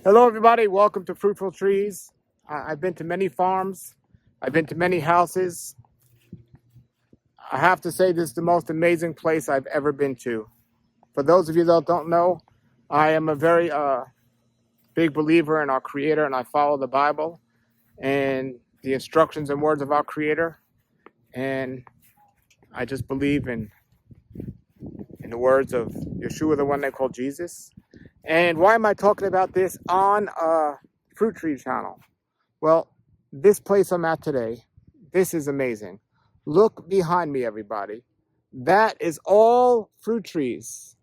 Hello, everybody. Welcome to Fruitful Trees. I've been to many farms. I've been to many houses. I have to say, this is the most amazing place I've ever been to. For those of you that don't know, I am a very big believer in our Creator, and I follow the Bible and the instructions and words of our Creator. And I just believe in the words of Yeshua, the one they call Jesus. And why am I talking about this on a Fruit Tree channel? Well, this place I'm at today, this is amazing. Look behind me, everybody. That is all fruit trees.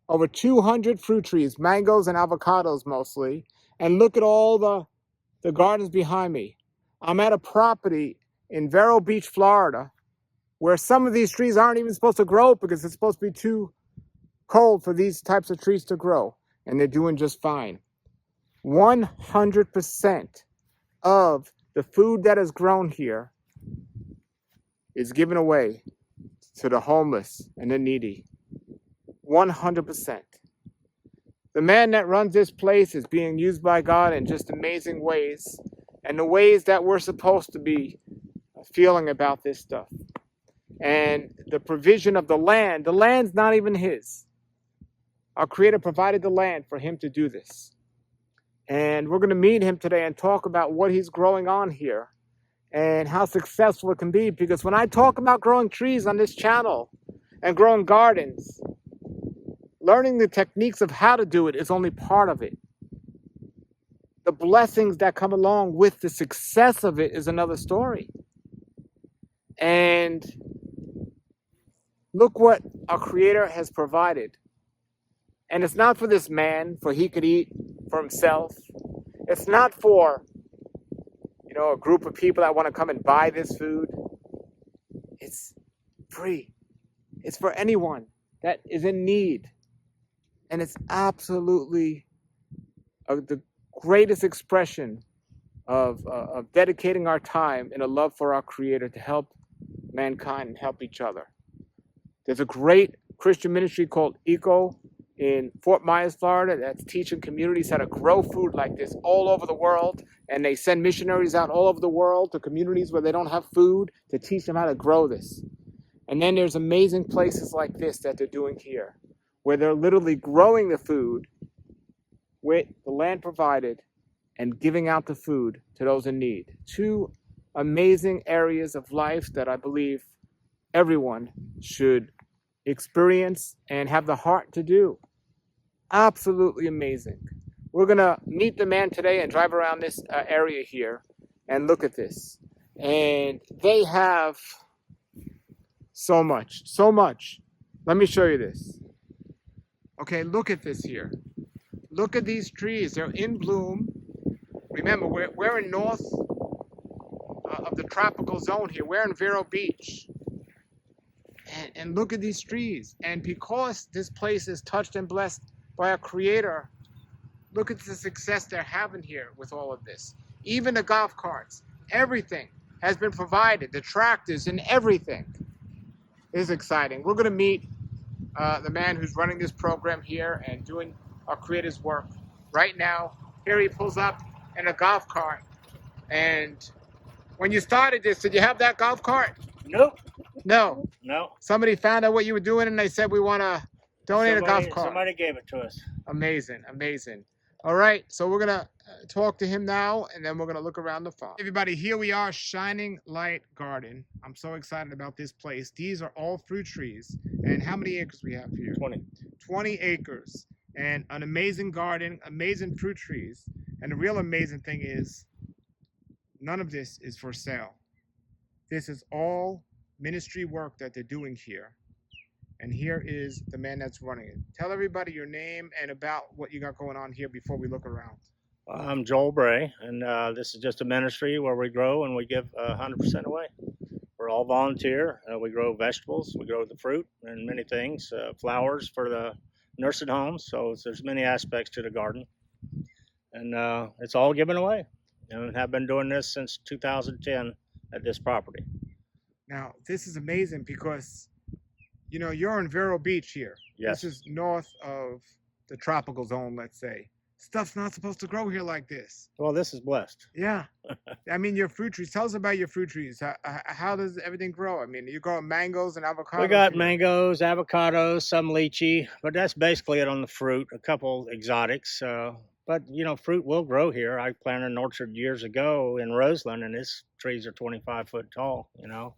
Over 200 fruit trees, mangoes and avocados mostly. And look at all the gardens behind me. I'm at a property in Vero Beach, Florida, where some of these trees aren't even supposed to grow because it's supposed to be too cold for these types of trees to grow. And they're doing just fine. 100% of the food that is grown here is given away to the homeless and the needy. 100%. The man that runs this place is being used by God in just amazing ways, and the ways that we're supposed to be feeling about this stuff. And the provision of the land's not even his. Our Creator provided the land for him to do this. And we're going to meet him today and talk about what he's growing on here and how successful it can be. Because when I talk about growing trees on this channel and growing gardens, learning the techniques of how to do it is only part of it. The blessings that come along with the success of it is another story. And look what our Creator has provided. And it's not for this man, for he could eat for himself. It's not for, a group of people that want to come and buy this food. It's free. It's for anyone that is in need. And it's absolutely the greatest expression of dedicating our time in a love for our Creator to help mankind and help each other. There's a great Christian ministry called ECO in Fort Myers, Florida, that's teaching communities how to grow food like this all over the world. And they send missionaries out all over the world to communities where they don't have food to teach them how to grow this. And then there's amazing places like this that they're doing here, where they're literally growing the food with the land provided and giving out the food to those in need. Two amazing areas of life that I believe everyone should experience and have the heart to do. Absolutely amazing. We're going to meet the man today and drive around this area here and look at this. And they have so much. Let me show you this. Okay, look at this here. Look at these trees. They're in bloom. Remember, we're in north of the tropical zone here. We're in Vero Beach. And look at these trees. And because this place is touched and blessed by our Creator, look at the success they're having here with all of this. Even the golf carts, everything has been provided. The tractors and everything is exciting. We're going to meet the man who's running this program here and doing our Creator's work. Right now, here he pulls up in a golf cart. And when you started this, did you have that golf cart? Nope. No. No. Somebody found out what you were doing and they said, we want to donate a golf cart. Somebody gave it to us. Amazing. All right, so we're going to talk to him now, and then we're going to look around the farm. Everybody, here we are, Shining Light Garden. I'm so excited about this place. These are all fruit trees. And how many acres we have here? 20. 20 acres. And an amazing garden, amazing fruit trees. And the real amazing thing is, none of this is for sale. This is all ministry work that they're doing here. And here is the man that's running it. Tell everybody your name and about what you got going on here before we look around. I'm Joel Bray, and this is just a ministry where we grow and we give 100% away. We're all volunteer. We grow vegetables, we grow the fruit and many things, flowers for the nursing homes. So there's many aspects to the garden. And it's all given away. And have been doing this since 2010 at this property. Now, this is amazing because you're in Vero Beach here. Yes. This is north of the tropical zone, let's say. stuff's not supposed to grow here like this. Well, this is blessed. Yeah. I mean, your fruit trees. Tell us about your fruit trees. How does everything grow? I mean, you grow mangoes and avocados. We got here. mangoes, avocados, some lychee, but that's basically it on the fruit. A couple exotics. But you know, fruit will grow here. I planted an orchard years ago in Roseland, and its trees are 25 foot tall. You know,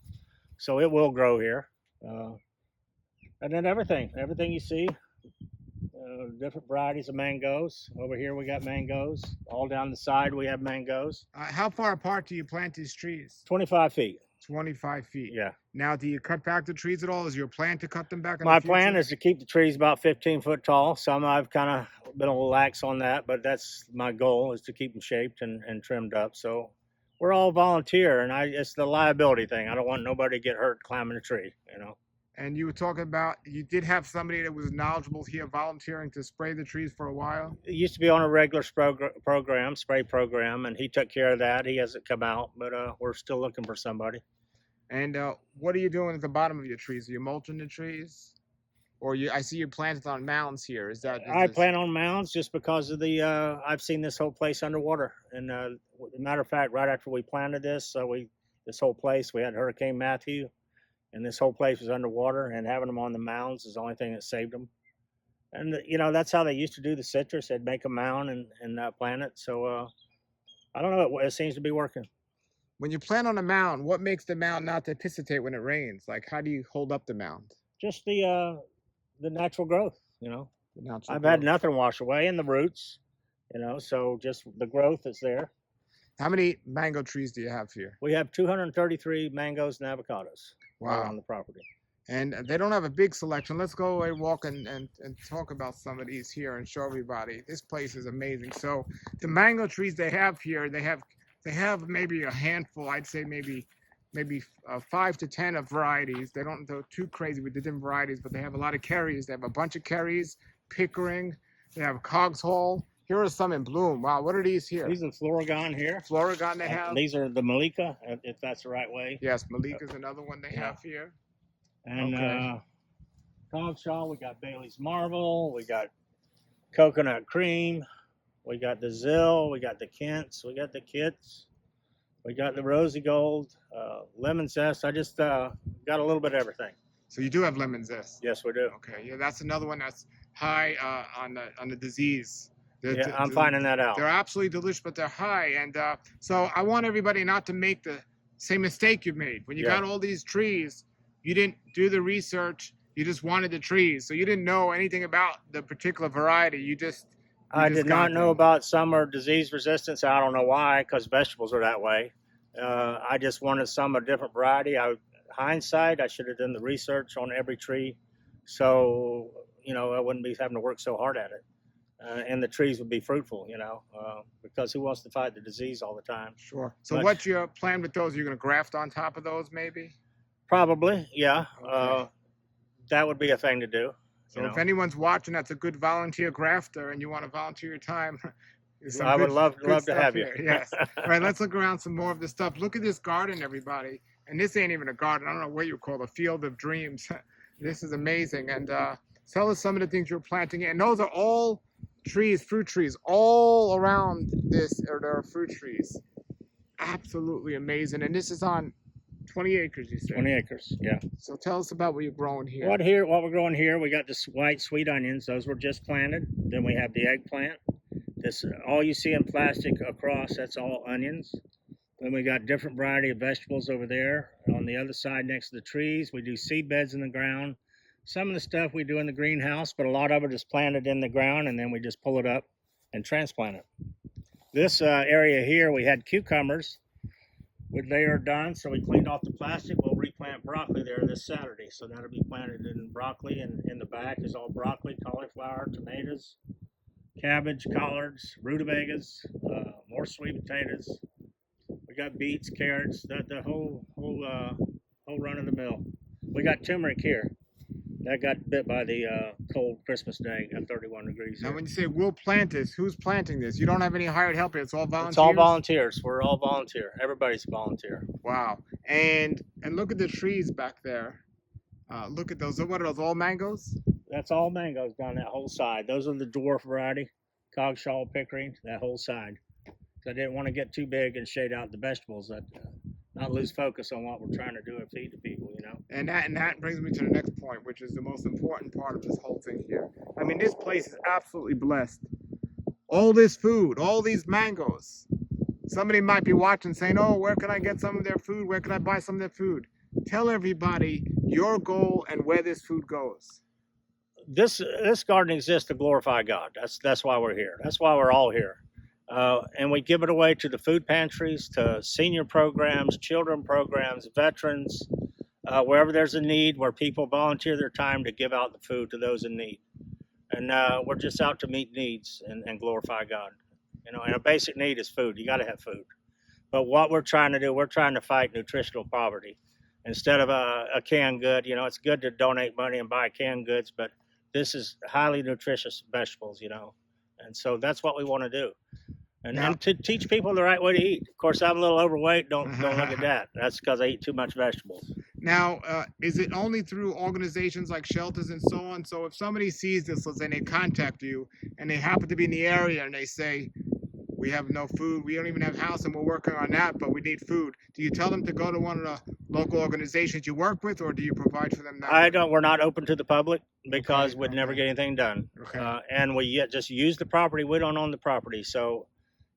so it will grow here. And then everything you see, different varieties of mangoes. Over here we got mangoes. All down the side we have mangoes. How far apart do you plant these trees? 25 feet. 25 feet. Yeah. Now, do you cut back the trees at all? Is your plan to cut them back? My plan is to keep the trees about 15 foot tall. Some I've kind of been a little lax on that, but that's my goal, is to keep them shaped and trimmed up. So we're all volunteer, and it's the liability thing. I don't want nobody to get hurt climbing a tree, you know. And you were talking about, you did have somebody that was knowledgeable here volunteering to spray the trees for a while? It used to be on a regular spray program, and he took care of that. He hasn't come out, but we're still looking for somebody. And what are you doing at the bottom of your trees? Are you mulching the trees? Or I see you planted on mounds here. I plant on mounds just because of the, I've seen this whole place underwater. And as a matter of fact, right after we planted this, this whole place, we had Hurricane Matthew. And this whole place was underwater, and having them on the mounds is the only thing that saved them. And, you know, that's how they used to do the citrus. They'd make a mound and plant it. So, I don't know. It seems to be working. When you plant on a mound, what makes the mound not to precipitate when it rains? Like, how do you hold up the mound? Just the natural growth, you know. I've growth. had nothing wash away, and the roots, you know, so just the growth is there. How many mango trees do you have here? We have 233 mangoes and avocados. Wow. On the property. And they don't have a big selection. Let's go and walk and talk about some of these here and show everybody. This place is amazing. So the mango trees they have here, they have maybe a handful. I'd say maybe 5 to 10 of varieties. They don't go too crazy with the different varieties, but they have a lot of kerries. They have a bunch of kerries, Pickering. They have Cogs Hall. Here are some in bloom. Wow, what are these here? These are Floragon here. Floragon they have. These are the Malika, if that's the right way. Yes, Malika is another one they have here. And Cogshaw, we got Bailey's Marble, we got Coconut Cream, we got the Zill, we got the Kents, we got the Kits, we got the Rosy Gold, Lemon Zest. I just got a little bit of everything. So you do have lemon zest? Yes, we do. Okay, yeah, that's another one that's high on the disease. I'm finding that out. They're absolutely delicious, but they're high. And so I want everybody not to make the same mistake you made. When you got all these trees, you didn't do the research. You just wanted the trees. So you didn't know anything about the particular variety. I did not know about some are disease resistant. I don't know why, because vegetables are that way. I just wanted some a different variety. Hindsight, I should have done the research on every tree. So, you know, I wouldn't be having to work so hard at it. And the trees would be fruitful, you know, because who wants to fight the disease all the time? Sure. So what's your plan with those? You're going to graft on top of those maybe? Probably, yeah. Okay. That would be a thing to do. So if anyone's watching that's a good volunteer grafter and you want to volunteer your time, I would love to have you. Yes. All right, let's look around some more of this stuff. Look at this garden, everybody. And this ain't even a garden. I don't know what you call it, a field of dreams. This is amazing. And tell us some of the things you're planting. And those are all trees, fruit trees, all around this are there fruit trees. Absolutely amazing. And this is on 20 acres, you said? 20 acres, yeah. So tell us about what you're growing here. What we're growing here, we got the white sweet onions. Those were just planted. Then we have the eggplant. This, all you see in plastic across, that's all onions. Then we got different variety of vegetables over there. On the other side next to the trees, we do seed beds in the ground. Some of the stuff we do in the greenhouse, but a lot of it is planted in the ground, and then we just pull it up and transplant it. This area here, we had cucumbers. They are done, so we cleaned off the plastic. We'll replant broccoli there this Saturday. So that'll be planted in broccoli, and in the back is all broccoli, cauliflower, tomatoes, cabbage, collards, rutabagas, more sweet potatoes. We got beets, carrots, the whole run of the mill. We got turmeric here. That got bit by the cold Christmas day at 31 degrees. Now, when you say we'll plant this, who's planting this? You don't have any hired help here. It's all volunteers? It's all volunteers. We're all volunteer. Everybody's a volunteer. Wow. And look at the trees back there. Look at those. What are those, all mangoes? That's all mangoes down that whole side. Those are the dwarf variety. coggeshall, pickering, that whole side. So I didn't want to get too big and shade out the vegetables, not lose focus on what we're trying to do and feed the people, you know. And that brings me to the next point, which is the most important part of this whole thing here. I mean, this place is absolutely blessed. All this food, all these mangoes. Somebody might be watching saying, oh, where can I get some of their food? Where can I buy some of their food? Tell everybody your goal and where this food goes. This garden exists to glorify God. That's why we're here. That's why we're all here. And we give it away to the food pantries, to senior programs, children programs, veterans, wherever there's a need, where people volunteer their time to give out the food to those in need. And we're just out to meet needs and glorify God. You know, and a basic need is food. You got to have food. But what we're trying to do, we're trying to fight nutritional poverty. Instead of a canned good, you know, it's good to donate money and buy canned goods, but this is highly nutritious vegetables, you know. And so that's what we want to do. And to teach people the right way to eat. Of course, I'm a little overweight. Don't look at that. That's because I eat too much vegetables. Now, is it only through organizations like shelters and so on? So if somebody sees this and they contact you and they happen to be in the area and they say, we have no food, we don't even have house and we're working on that, but we need food. Do you tell them to go to one of the local organizations you work with, or do you provide for them now? We're not open to the public because we'd never get anything done. Okay. And we just use the property. We don't own the property. So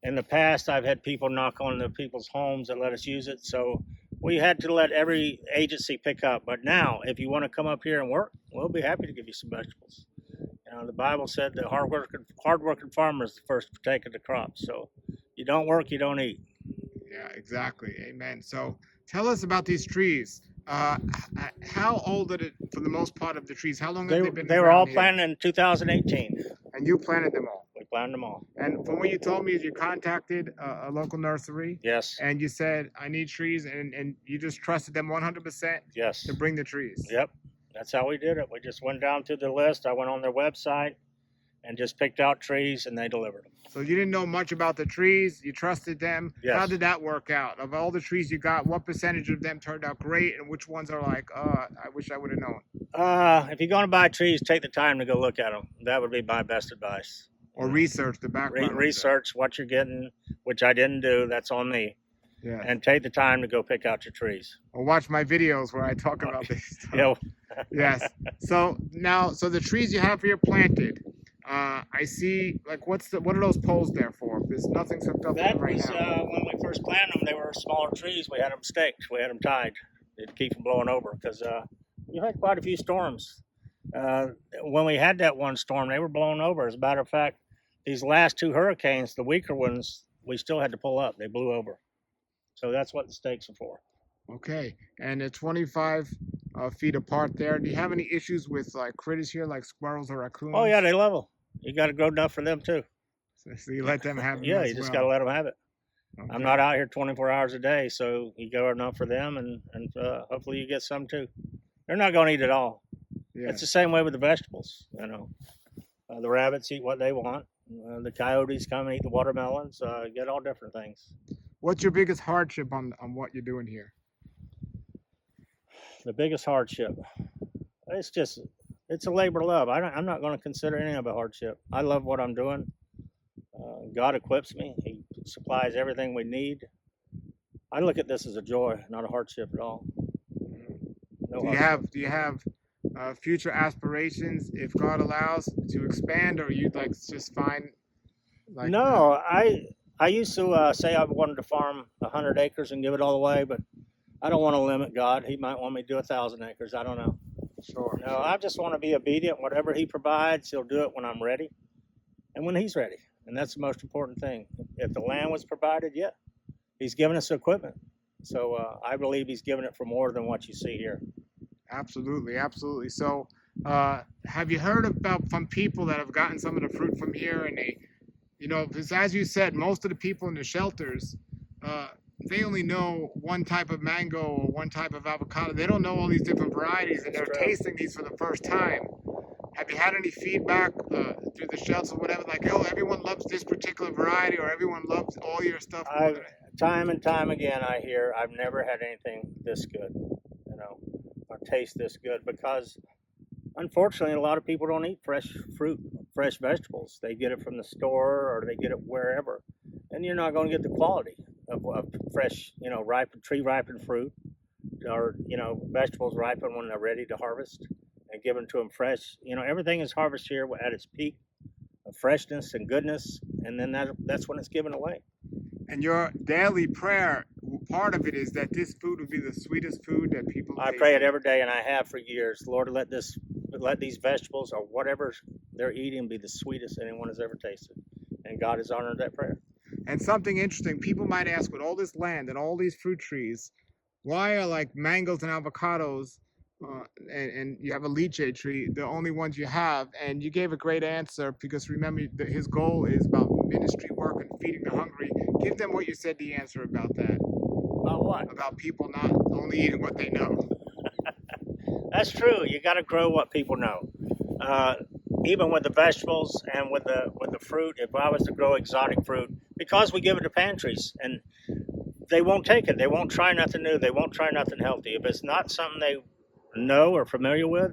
in the past, I've had people knock on the people's homes that let us use it. So we had to let every agency pick up. But now, if you want to come up here and work, we'll be happy to give you some vegetables. You know, the Bible said the hardworking farmer is the first to partake of the crops. So you don't work, you don't eat. Yeah, exactly. Amen. So tell us about these trees. How old are it for the most part of the trees? How long have they been? They were all planted in 2018. And you planted them all? We planted them all. And from what you told me is you contacted a local nursery. Yes. And you said, I need trees, and you just trusted them 100%. Yes. To bring the trees. Yep. That's how we did it. We just went down through the list. I went on their website and just picked out trees, and they delivered them. So you didn't know much about the trees. You trusted them. Yes. How did that work out? Of all the trees you got, what percentage of them turned out great, and which ones are like, I wish I would have known? If you're going to buy trees, take the time to go look at them. That would be my best advice. Or research the background. Research what you're getting, which I didn't do. That's on me. Yeah. And take the time to go pick out your trees. Or watch my videos where I talk about this stuff. Yeah. Yes. So the trees you have here planted, I see, like, what are those poles there for? There's nothing hooked up That right was now. when we first planted them. They were smaller trees. We had them staked. We had them tied to keep them blowing over because we had quite a few storms. When we had that one storm, they were blown over. As a matter of fact, these last two hurricanes, the weaker ones, we still had to pull up. They blew over. So that's what the stakes are for. Okay. And they're 25 feet apart there. Do you have any issues with like critters here, like squirrels or raccoons? Oh, yeah, they level. You got to grow enough for them, too. So you let them have them. Yeah, you just got to let them have it. Okay. I'm not out here 24 hours a day, so you go enough for them, and hopefully you get some, too. They're not going to eat it all. Yeah. It's the same way with the vegetables, you know. The rabbits eat what they want. The coyotes come and eat the watermelons. Get all different things. What's your biggest hardship on what you're doing here? The biggest hardship, it's a labor of love. I'm not going to consider any of it hardship. I love what I'm doing. God equips me. He supplies everything we need. I look at this as a joy, not a hardship at all. No Do you have future aspirations, if God allows, to expand, or you'd like just find? Like, no, I used to say I wanted to farm 100 acres and give it all away, but I don't want to limit God. He might want me to do 1,000 acres. I don't know. Sure. No, I just want to be obedient. Whatever He provides, He'll do it when I'm ready and when He's ready. And that's the most important thing. If the land was provided, yeah, He's given us equipment. So I believe He's given it for more than what you see here. Absolutely, absolutely. So have you heard about from people that have gotten some of the fruit from here, and they, you know, because as you said, most of the people in the shelters, they only know one type of mango or one type of avocado. They don't know all these different varieties, and they're tasting these for the first time. Have you had any feedback through the shelters or whatever, like, oh, everyone loves this particular variety, or everyone loves all your stuff? Time and time again, I hear I've never had anything this good, you know, or taste this good, because unfortunately, a lot of people don't eat fresh fruit, fresh vegetables. They get it from the store or they get it wherever, and you're not going to get the quality of fresh, tree ripened fruit, or vegetables ripen when they're ready to harvest and given to them fresh. Everything is harvested here at its peak of freshness and goodness, and then that's when it's given away. And your daily prayer, part of it is that this food would be the sweetest food that people I taste. pray it every day, and I have for years. Lord, let these vegetables or whatever they're eating be the sweetest anyone has ever tasted. And God has honored that prayer. And something interesting, people might ask, with all this land and all these fruit trees, why are like mangoes and avocados and you have a lychee tree the only ones you have? And you gave a great answer, because remember that his goal is about ministry work and feeding the hungry. Give them what you said, the answer about that. About what? About people not only eating what they know. That's true. You got to grow what people know. Even with the vegetables and with the fruit, if I was to grow exotic fruit, because we give it to pantries, and they won't take it. They won't try nothing new. They won't try nothing healthy. If it's not something they know or familiar with,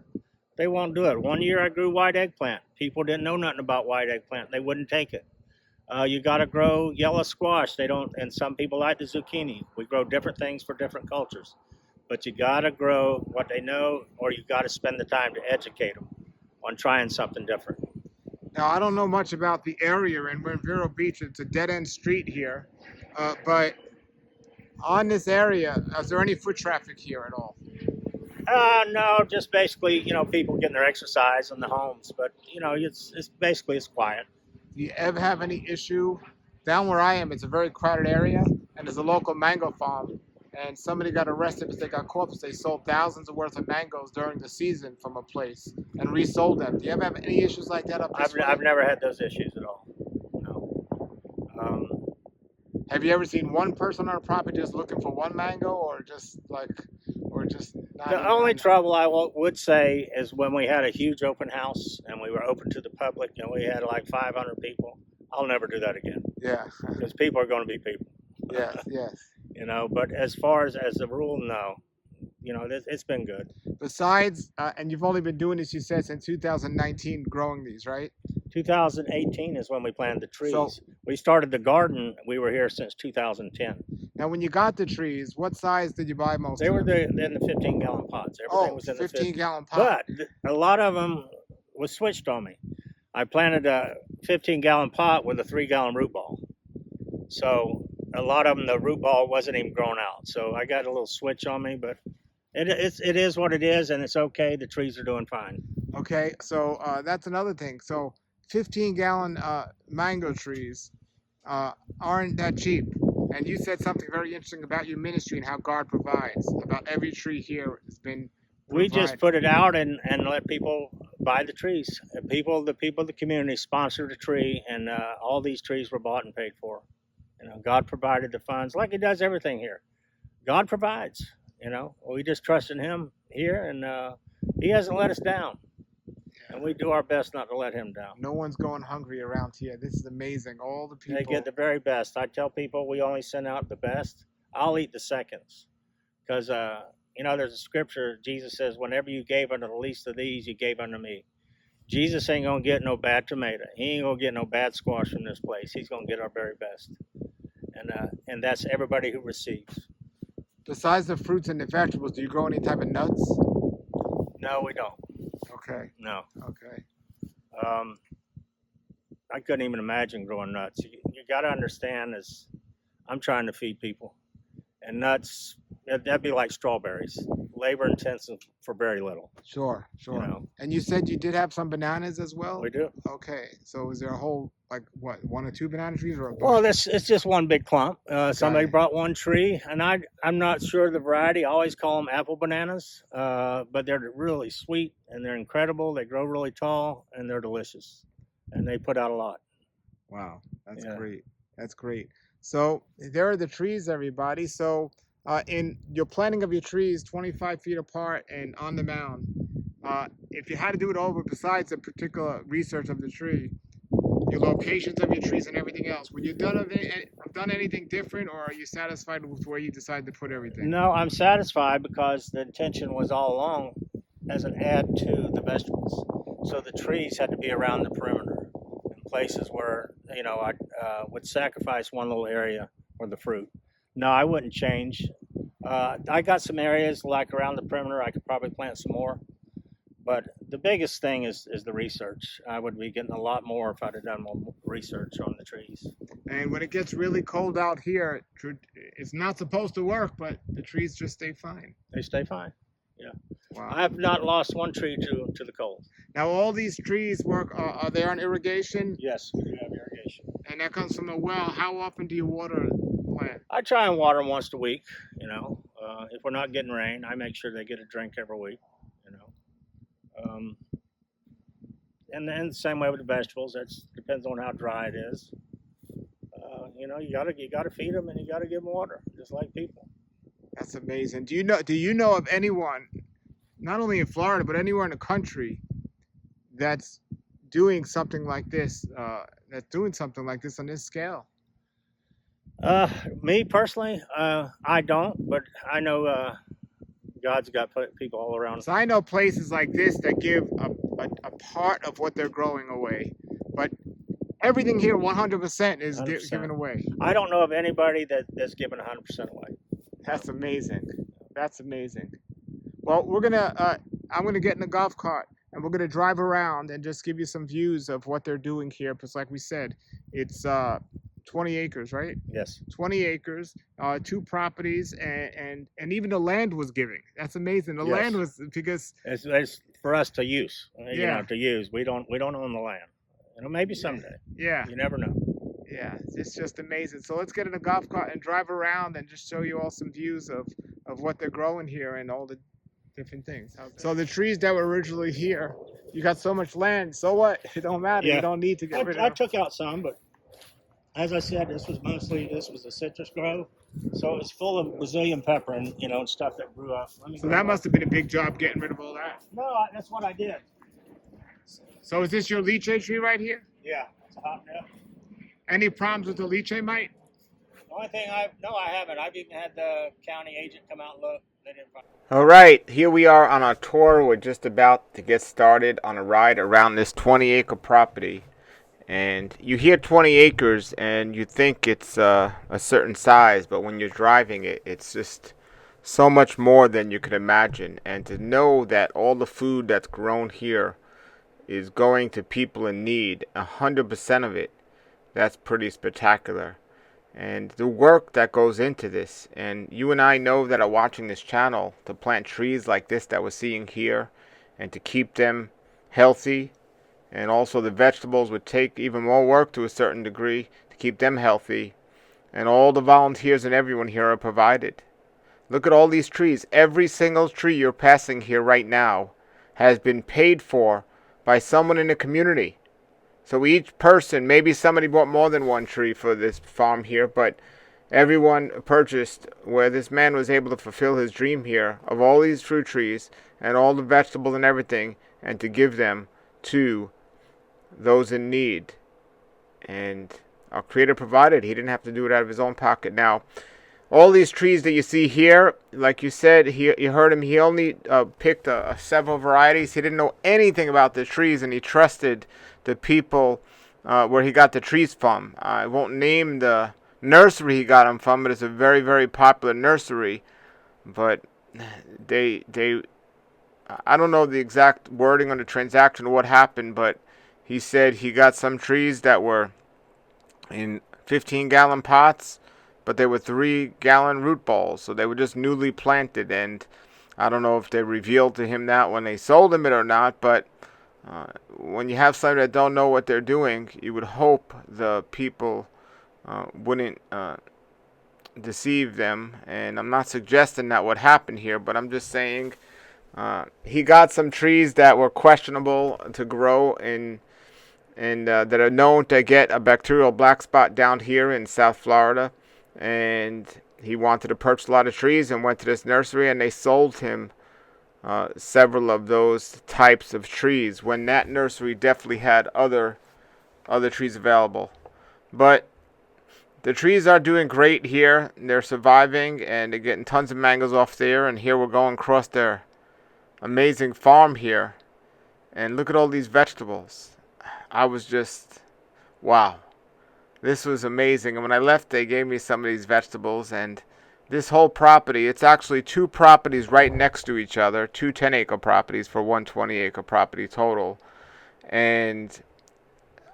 they won't do it. One year I grew white eggplant. People didn't know nothing about white eggplant. They wouldn't take it. You got to grow yellow squash. They don't, and some people like the zucchini. We grow different things for different cultures. But you got to grow what they know, or you got to spend the time to educate them on trying something different. Now, I don't know much about the area, and we're in Vero Beach. It's a dead-end street here. But on this area, is there any foot traffic here at all? No, just basically, people getting their exercise in the homes. But, it's quiet. Do you ever have any issue? Down where I am, it's a very crowded area, and there's a local mango farm. And somebody got arrested because they got caught because they sold thousands of worth of mangoes during the season from a place and resold them. Do you ever have any issues like that up this way? I've never had those issues at all. No. Have you ever seen one person on a property just looking for one mango, or just not? The only trouble I would say is when we had a huge open house and we were open to the public and we had like 500 people. I'll never do that again. Yeah. Because people are going to be people. Yes, yes. But as far as a rule, no. It's been good. Besides, and you've only been doing this, you said, since 2019, growing these, right? 2018 is when we planted the trees. So, we started the garden. We were here since 2010. Now, when you got the trees, what size did you buy most? They were in the 15-gallon pots. Everything was in the 15-gallon pot. But a lot of them was switched on me. I planted a 15-gallon pot with a 3-gallon root ball. So a lot of them, the root ball wasn't even grown out. So I got a little switch on me, but it is what it is, and it's okay. The trees are doing fine. Okay, so that's another thing. So 15-gallon mango trees aren't that cheap. And you said something very interesting about your ministry and how God provides. About every tree here has been provided. We just put it out and let people buy the trees. The people of the community sponsored a tree, and all these trees were bought and paid for. God provided the funds, like He does everything here. God provides. We just trust in Him here, and He hasn't let us down. And we do our best not to let Him down. No one's going hungry around here. This is amazing. All the people. They get the very best. I tell people we only send out the best. I'll eat the seconds. Because, there's a scripture, Jesus says, whenever you gave unto the least of these, you gave unto me. Jesus ain't going to get no bad tomato. He ain't going to get no bad squash from this place. He's going to get our very best. And that's everybody who receives. Besides the fruits and the vegetables, do you grow any type of nuts? No, we don't. Okay. No. Okay. I couldn't even imagine growing nuts. You got to understand, is I'm trying to feed people. And nuts, that'd be like strawberries. Labor intensive for very little. Sure. And you said you did have some bananas as well? We do. Okay. So is there a whole, one or two banana trees, or a bunch? Well, it's just one big clump. Somebody brought one tree, and I'm not sure the variety. I always call them apple bananas, but they're really sweet, and they're incredible. They grow really tall, and they're delicious, and they put out a lot. Wow. That's great. That's great. So there are the trees, everybody. So in your planting of your trees 25 feet apart and on the mound, if you had to do it over, besides the particular research of the tree, your locations of your trees and everything else, would you have done anything different, or are you satisfied with where you decided to put everything? No, I'm satisfied because the intention was all along as an add to the vegetables. So the trees had to be around the perimeter in places where, I would sacrifice one little area for the fruit. No, I wouldn't change. I got some areas like around the perimeter I could probably plant some more. But the biggest thing is the research. I would be getting a lot more if I'd have done more research on the trees. And when it gets really cold out here, it's not supposed to work, but the trees just stay fine. They stay fine. Yeah. Wow. I have not lost one tree to the cold. Now, all these trees work, are they on irrigation? Yes, we do have irrigation. And that comes from a well. How often do you water the plant? I try and water them once a week, If we're not getting rain, I make sure they get a drink every week, And then the same way with the vegetables. That depends on how dry it is. You gotta feed them and you gotta give them water, just like people. That's amazing. Do you know of anyone, not only in Florida but anywhere in the country, that's doing something like this? On this scale? Me personally, I don't, but I know God's got people all around. So I know places like this that give a part of what they're growing away, but everything here 100% is 100%. given away. I don't know of anybody that's given 100% away. That's amazing. That's amazing. Well, I'm gonna get in the golf cart and we're gonna drive around and just give you some views of what they're doing here. Because, like we said, it's 20 acres, right? Yes. 20 acres, 2 properties, and even the land was giving. That's amazing. The land was, because it's for us to use. Yeah. To use. We don't own the land. Maybe someday. Yeah. You never know. Yeah, it's just amazing. So let's get in a golf cart and drive around and just show you all some views of what they're growing here and all the different things. So the trees that were originally here, you got so much land. So what? It don't matter. Yeah. You don't need to get rid of I them. took out some, but as I said, this was a citrus grove, so it was full of Brazilian pepper and stuff that grew up. So that must have been a big job getting rid of all that. No, that's what I did. So is this your lychee tree right here? Yeah, it's a hot nut. Any problems with the lychee mite? The only thing I haven't. I've even had the county agent come out and look. They didn't find. All right, here we are on our tour. We're just about to get started on a ride around this 20-acre property. And you hear 20 acres and you think it's a certain size, but when you're driving it, it's just so much more than you could imagine. And to know that all the food that's grown here is going to people in need, 100% of it, that's pretty spectacular. And the work that goes into this, and you and I know that are watching this channel, to plant trees like this that we're seeing here and to keep them healthy. And also the vegetables would take even more work to a certain degree to keep them healthy. And all the volunteers and everyone here are provided. Look at all these trees. Every single tree you're passing here right now has been paid for by someone in the community. So each person, maybe somebody bought more than one tree for this farm here, but everyone purchased, where this man was able to fulfill his dream here of all these fruit trees and all the vegetables and everything, and to give them to those in need. And our Creator provided. He didn't have to do it out of his own pocket. Now, all these trees that you see here, like you said, you heard him, he only picked several varieties. He didn't know anything about the trees, and he trusted the people where he got the trees from. I won't name the nursery he got them from, but it's a very, very popular nursery. But I don't know the exact wording on the transaction or what happened, but he said he got some trees that were in 15-gallon pots, but they were 3-gallon root balls, so they were just newly planted. And I don't know if they revealed to him that when they sold him it or not, but when you have somebody that don't know what they're doing, you would hope the people wouldn't deceive them. And I'm not suggesting that what happened here, but I'm just saying he got some trees that were questionable to grow in, and that are known to get a bacterial black spot down here in South Florida. And he wanted to purchase a lot of trees and went to this nursery, and they sold him several of those types of trees when that nursery definitely had other trees available. But the trees are doing great here. They're surviving, and they're getting tons of mangoes off there. And here we're going across their amazing farm here. And look at all these vegetables. I was just, wow. This was amazing. And when I left, they gave me some of these vegetables. And this whole property, it's actually 2 properties right next to each other. 2 10-acre properties for 1 20-acre property total. And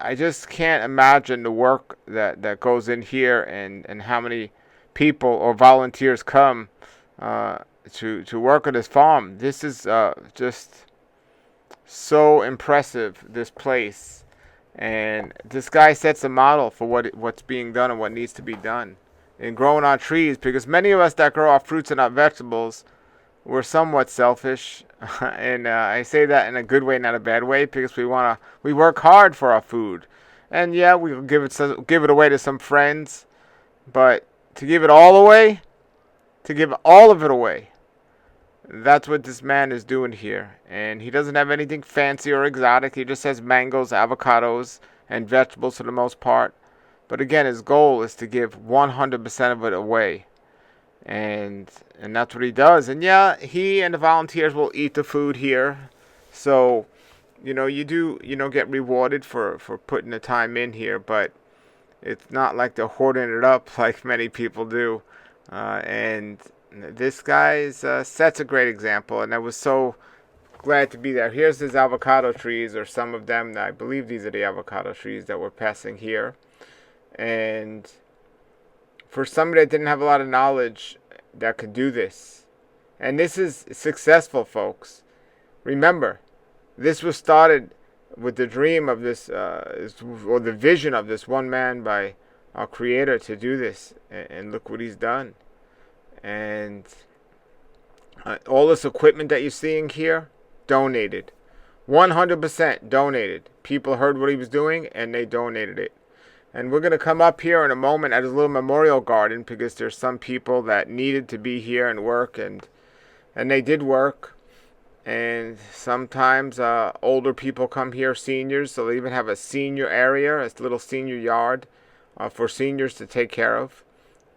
I just can't imagine the work that goes in here, and how many people or volunteers come to work on this farm. This is just so impressive, this place. And this guy sets a model for what's being done and what needs to be done in growing our trees, because many of us that grow our fruits and our vegetables, we're somewhat selfish. And I say that in a good way, not a bad way, because we work hard for our food. And yeah, we'll give it away to some friends, but to give it all away, to give all of it away, that's what this man is doing here. And he doesn't have anything fancy or exotic. He just has mangoes, avocados, and vegetables for the most part. But again, his goal is to give 100% of it away. And that's what he does. And yeah, he and the volunteers will eat the food here. So, you do, get rewarded for putting the time in here. But it's not like they're hoarding it up like many people do. And this guy sets a great example. And I was so glad to be there. Here's his avocado trees, or some of them. I believe these are the avocado trees that we're passing here. And for somebody that didn't have a lot of knowledge that could do this. And this is successful, folks. Remember, this was started with the dream of this, or the vision of this one man by our Creator to do this. And look what he's done. And all this equipment that you're seeing here, donated. 100% donated. People heard what he was doing and they donated it. And we're going to come up here in a moment at his little memorial garden, because there's some people that needed to be here and work, and they did work. And sometimes older people come here, seniors, so they even have a senior area, a little senior yard for seniors to take care of.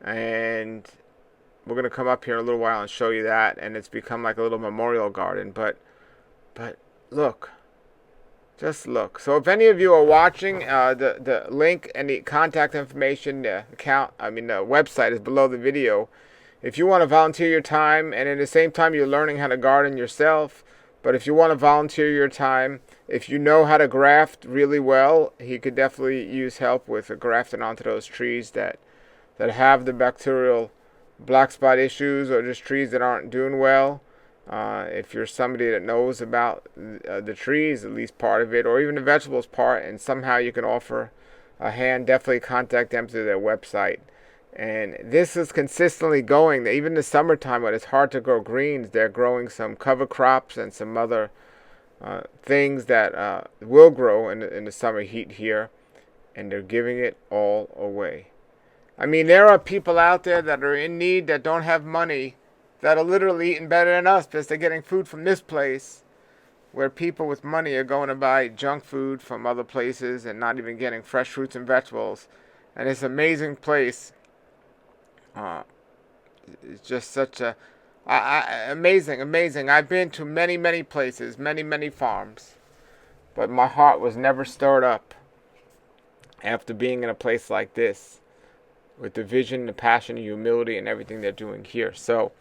And we're going to come up here in a little while and show you that. And it's become like a little memorial garden. But look. Just look. So if any of you are watching, the link and the contact information, the website is below the video. If you want to volunteer your time, and at the same time you're learning how to garden yourself, but if you want to volunteer your time, if you know how to graft really well, he could definitely use help with grafting onto those trees that have the bacterial black spot issues, or just trees that aren't doing well. If you're somebody that knows about the trees, at least part of it, or even the vegetables part, and somehow you can offer a hand, definitely contact them through their website. And this is consistently going. Even in the summertime, when it's hard to grow greens, they're growing some cover crops and some other things that will grow in the summer heat here, and they're giving it all away. I mean, there are people out there that are in need, that don't have money, that are literally eating better than us because they're getting food from this place, where people with money are going to buy junk food from other places and not even getting fresh fruits and vegetables. And this amazing place, it's just such a amazing. I've been to many places, many farms, but my heart was never stirred up after being in a place like this, with the vision, the passion, the humility, and everything they're doing here. So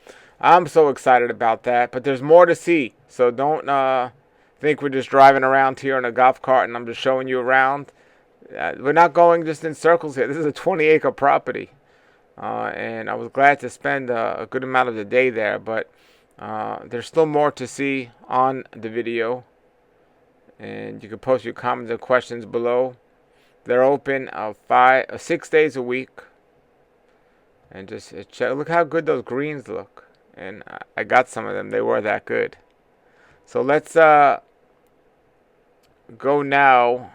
I'm so excited about that. But there's more to see. So don't think we're just driving around here in a golf cart and I'm just showing you around. We're not going just in circles here. This is a 20-acre property. And I was glad to spend a good amount of the day there. But there's still more to see on the video. And you can post your comments and questions below. They're open 6 days a week. And just check. Look how good those greens look. And I got some of them. They were that good. So let's go now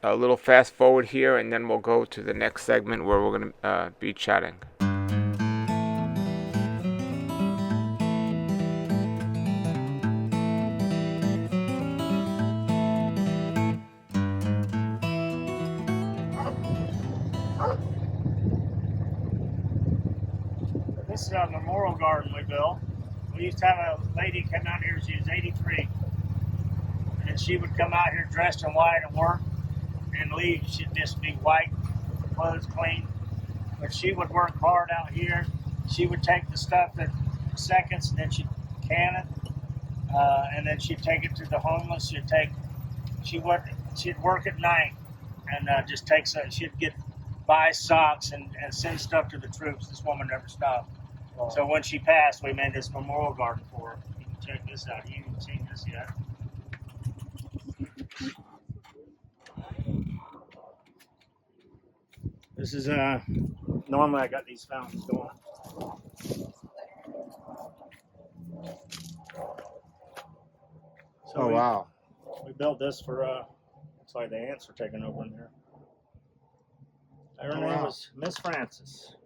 a little fast forward here, and then we'll go to the next segment where we're going to be chatting. This is a memorial garden we built. We used to have a lady come out here. She was 83. And and she would come out here dressed in white at work and leave. She'd just be white, clothes clean. But she would work hard out here. She would take the stuff in seconds, and then she'd can it, and then she'd take it to the homeless. She'd work at night and just take some. She'd buy socks and send stuff to the troops. This woman never stopped. Wow. So when she passed, we made this memorial garden for her. You can check this out. You haven't seen this yet. This is normally I got these fountains going. So wow. We built this for looks like the ants are taking over in there. Her name was Miss Francis.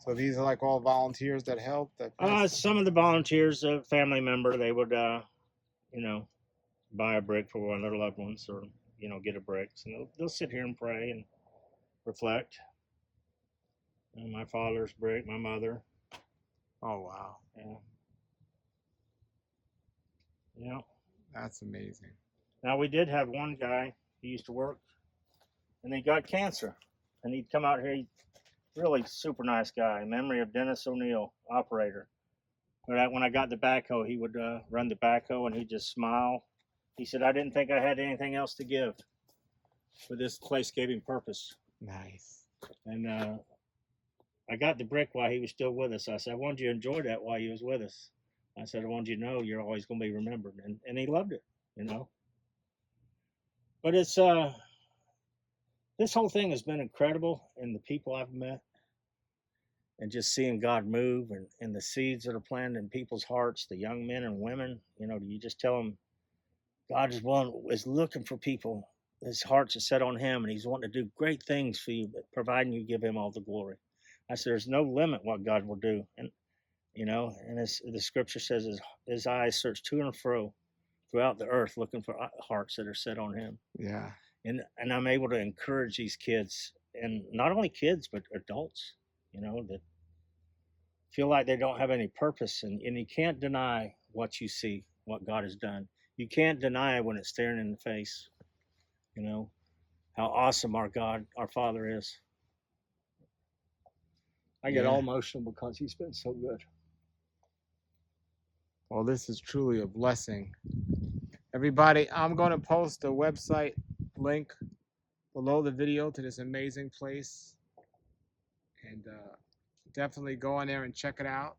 So these are like all volunteers that help? Some of the volunteers, a family member, they would, you know, buy a brick for one of their loved ones, or you know, get a brick. So they'll sit here and pray and reflect. And my father's brick, my mother. Oh wow! Yeah. Yeah. That's amazing. Now we did have one guy. He used to work, and he got cancer, and he'd come out here. Really super nice guy. In memory of Dennis O'Neill, operator. But when I got the backhoe, he would run the backhoe, and he'd just smile. He said, "I didn't think I had anything else to give, but this place gave him purpose." Nice. And I got the brick while he was still with us. I said, "I wanted you to enjoy that while he was with us." I said, "I wanted you to know you're always going to be remembered," and he loved it, you know. But it's this whole thing has been incredible, and the people I've met, and just seeing God move, and the seeds that are planted in people's hearts, the young men and women. You know, you just tell them God is looking for people. His hearts are set on Him, and He's wanting to do great things for you, but providing you give Him all the glory. I said, there's no limit what God will do, and you know, and as the Scripture says, His eyes search to and fro throughout the earth, looking for hearts that are set on Him. Yeah. And I'm able to encourage these kids, and not only kids, but adults, you know, that feel like they don't have any purpose. And you can't deny what you see, what God has done. You can't deny when it's staring in the face, you know, how awesome our God, our Father is. I get all emotional because He's been so good. Well, this is truly a blessing. Everybody, I'm going to post a website link below the video to this amazing place, and definitely go on there and check it out.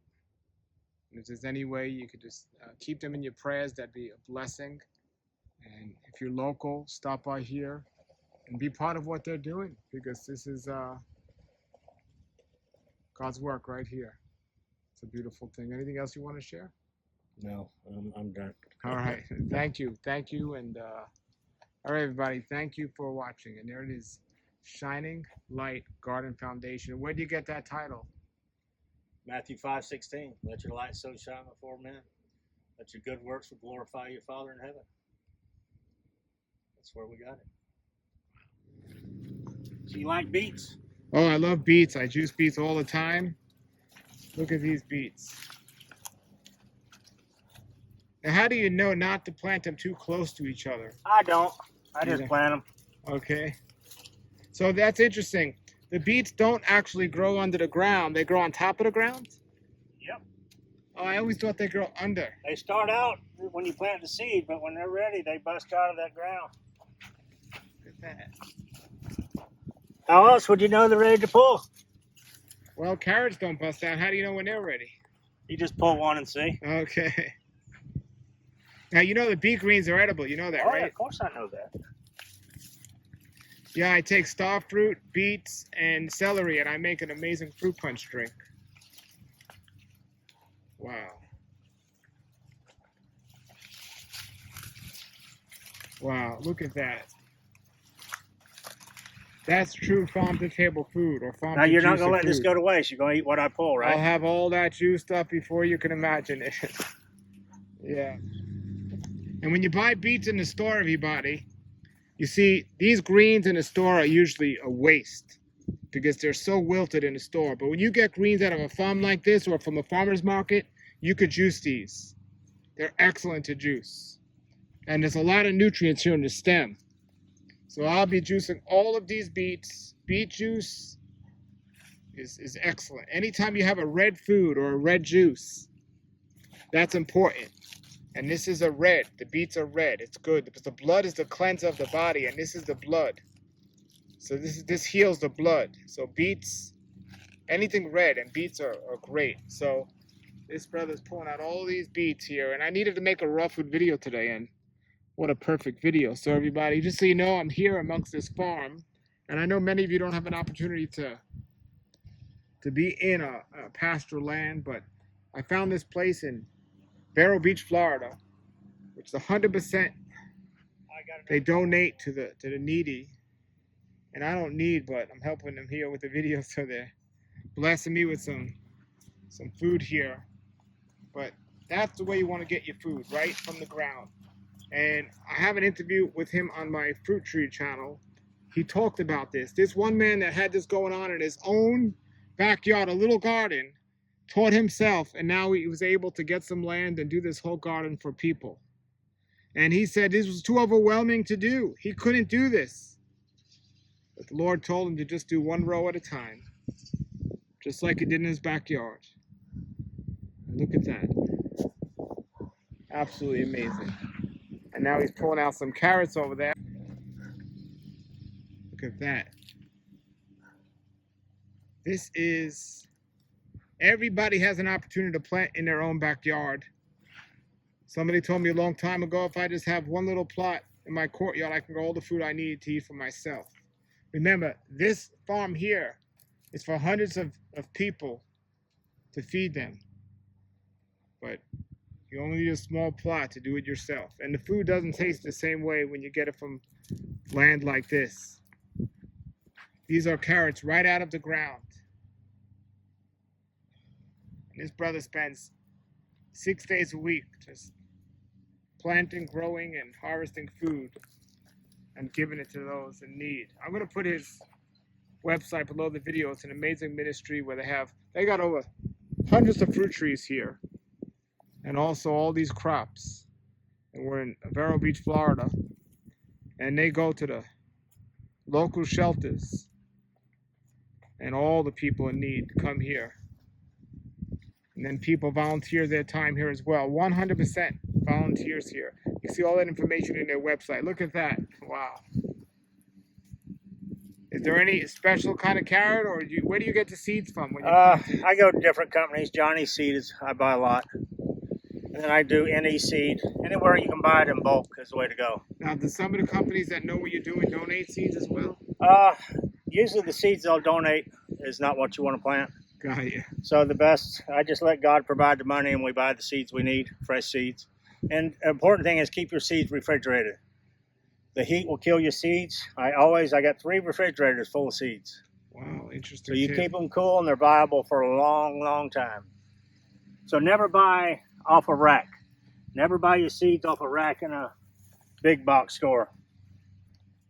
And if there's any way you could just keep them in your prayers, that'd be a blessing. And if you're local, stop by here and be part of what they're doing, because this is God's work right here. It's a beautiful thing. Anything else you want to share? No, I'm done. All right. Thank you. And all right, everybody, thank you for watching. And there it is, Shining Light Garden Foundation. Where do you get that title? Matthew 5:16. Let your light so shine before men, that your good works will glorify your Father in heaven. That's where we got it. So you like beets? Oh, I love beets. I juice beets all the time. Look at these beets. Now, how do you know not to plant them too close to each other? I don't. I just plant them. Okay. So that's interesting. The beets don't actually grow under the ground. They grow on top of the ground? Yep. Oh, I always thought they grow under. They start out when you plant the seed, but when they're ready, they bust out of that ground. Look at that. How else would you know they're ready to pull? Well, carrots don't bust out. How do you know when they're ready? You just pull one and see. Okay. Now, you know the beet greens are edible. You know that, right? Yeah, of course I know that. Yeah, I take star fruit, beets, and celery, and I make an amazing fruit punch drink. Wow. Wow, look at that. That's true farm-to-table food, or farm-to-juice. Now, you're not going to let this go to waste. You're going to eat what I pull, right? I'll have all that juiced up before you can imagine it. Yeah. And when you buy beets in the store, everybody, you see, these greens in the store are usually a waste because they're so wilted in the store. But when you get greens out of a farm like this or from a farmer's market, you could juice these. They're excellent to juice. And there's a lot of nutrients here in the stem. So I'll be juicing all of these beets. Beet juice is excellent. Anytime you have a red food or a red juice, that's important. And this is a red. The beets are red. It's good because the blood is the cleanser of the body, and this is the blood. So this heals the blood. So beets, anything red, and beets are great. So this brother's pulling out all these beets here, and I needed to make a raw food video today, and what a perfect video. So everybody, just so you know, I'm here amongst this farm, and I know many of you don't have an opportunity to be in a pastoral land, but I found this place in Vero Beach, Florida, which is 100% they donate to the needy. And I don't need, but I'm helping them here with the video, so they're blessing me with some food here. But that's the way you want to get your food, right from the ground. And I have an interview with him on my fruit tree channel. He talked about this. This one man that had this going on in his own backyard, a little garden, taught himself, and now he was able to get some land and do this whole garden for people. And he said this was too overwhelming to do. He couldn't do this. But the Lord told him to just do one row at a time, just like he did in his backyard. Look at that. Absolutely amazing. And now he's pulling out some carrots over there. Look at that. This is, everybody has an opportunity to plant in their own backyard. Somebody told me a long time ago, if I just have one little plot in my courtyard, I can grow all the food I need to eat for myself. Remember, this farm here is for hundreds of people to feed them. But you only need a small plot to do it yourself. And the food doesn't taste the same way when you get it from land like this. These are carrots right out of the ground. And this brother spends 6 days a week just planting, growing, and harvesting food and giving it to those in need. I'm going to put his website below the video. It's an amazing ministry where they got over hundreds of fruit trees here, and also all these crops. And we're in Vero Beach, Florida, and they go to the local shelters and all the people in need come here. And then people volunteer their time here as well. 100% volunteers here. You see all that information in their website. Look at that. Wow. Is there any special kind of carrot, or where do you get the seeds from? When you I go to different companies. Johnny's Seeds, I buy a lot. And then I do NE Seed. Anywhere you can buy it in bulk is the way to go. Now, do some of the companies that know what you're doing donate seeds as well? Usually the seeds they'll donate is not what you want to plant. Got you. So the best, I just let God provide the money and we buy the seeds we need, fresh seeds. And the important thing is keep your seeds refrigerated. The heat will kill your seeds. I got 3 refrigerators full of seeds. Wow, interesting. So you keep them cool and they're viable for a long, long time. So never buy off a rack. Never buy your seeds off a rack in a big box store.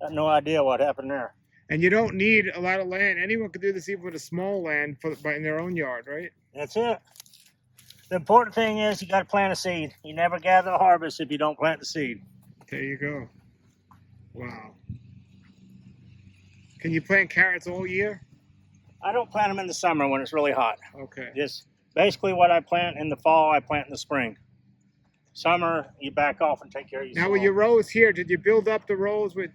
I have no idea what happened there. And you don't need a lot of land. Anyone could do this even with a small land in their own yard, right? That's it. The important thing is you got to plant a seed. You never gather a harvest if you don't plant the seed. There you go. Wow. Can you plant carrots all year? I don't plant them in the summer when it's really hot. Okay. Just basically what I plant in the fall, I plant in the spring. Summer, you back off and take care of your Now soil. with your rows here, did you build up the rows with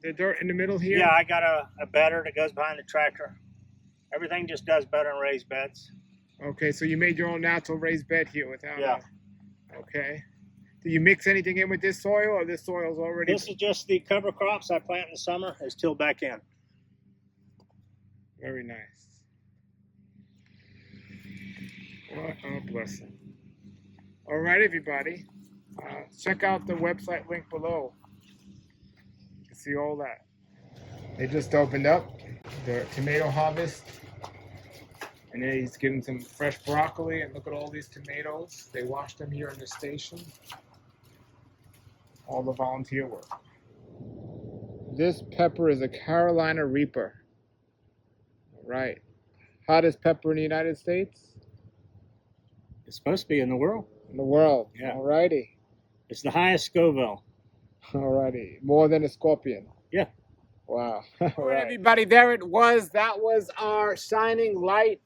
the dirt in the middle here? Yeah, I got a bedder that goes behind the tractor. Everything just does better in raised beds. Okay, so you made your own natural raised bed here without. Yeah. Okay. Do you mix anything in with this soil, or this soil's already? This is just the cover crops I plant in the summer. It's tilled back in. Very nice. What a blessing. All right, everybody. Check out the website link below. You can see all that. They just opened up the tomato harvest. And then he's getting some fresh broccoli. And look at all these tomatoes. They washed them here in the station. All the volunteer work. This pepper is a Carolina Reaper. Right. Hottest pepper in the United States. It's supposed to be in the world. In the world. Yeah. Alrighty. It's the highest Scoville. Alrighty. More than a scorpion. Yeah. Wow. All right, everybody, there it was. That was our Shining Light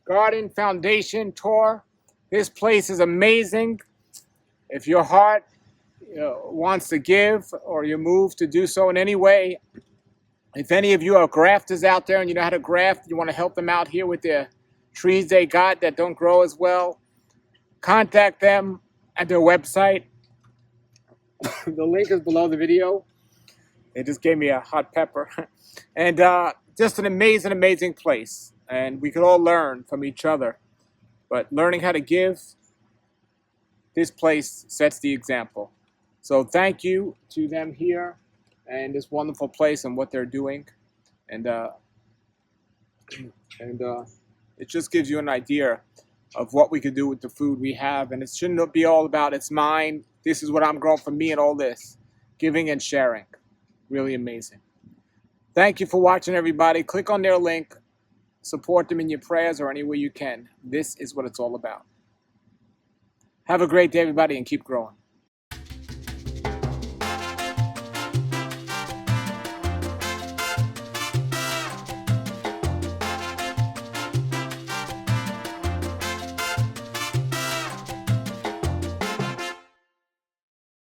Garden Foundation tour. This place is amazing. If your heart wants to give, or you're moved to do so in any way, if any of you are grafters out there and you know how to graft, you want to help them out here with their trees they got that don't grow as well, contact them at their website. The link is below the video. They just gave me a hot pepper. And just an amazing, amazing place. And we could all learn from each other. But learning how to give, this place sets the example. So thank you to them here and this wonderful place and what they're doing. And it just gives you an idea of what we could do with the food we have. And it shouldn't be all about it's mine, this is what I'm growing for me and all this. Giving and sharing. Really amazing. Thank you for watching, everybody. Click on their link. Support them in your prayers or any way you can. This is what it's all about. Have a great day, everybody, and keep growing.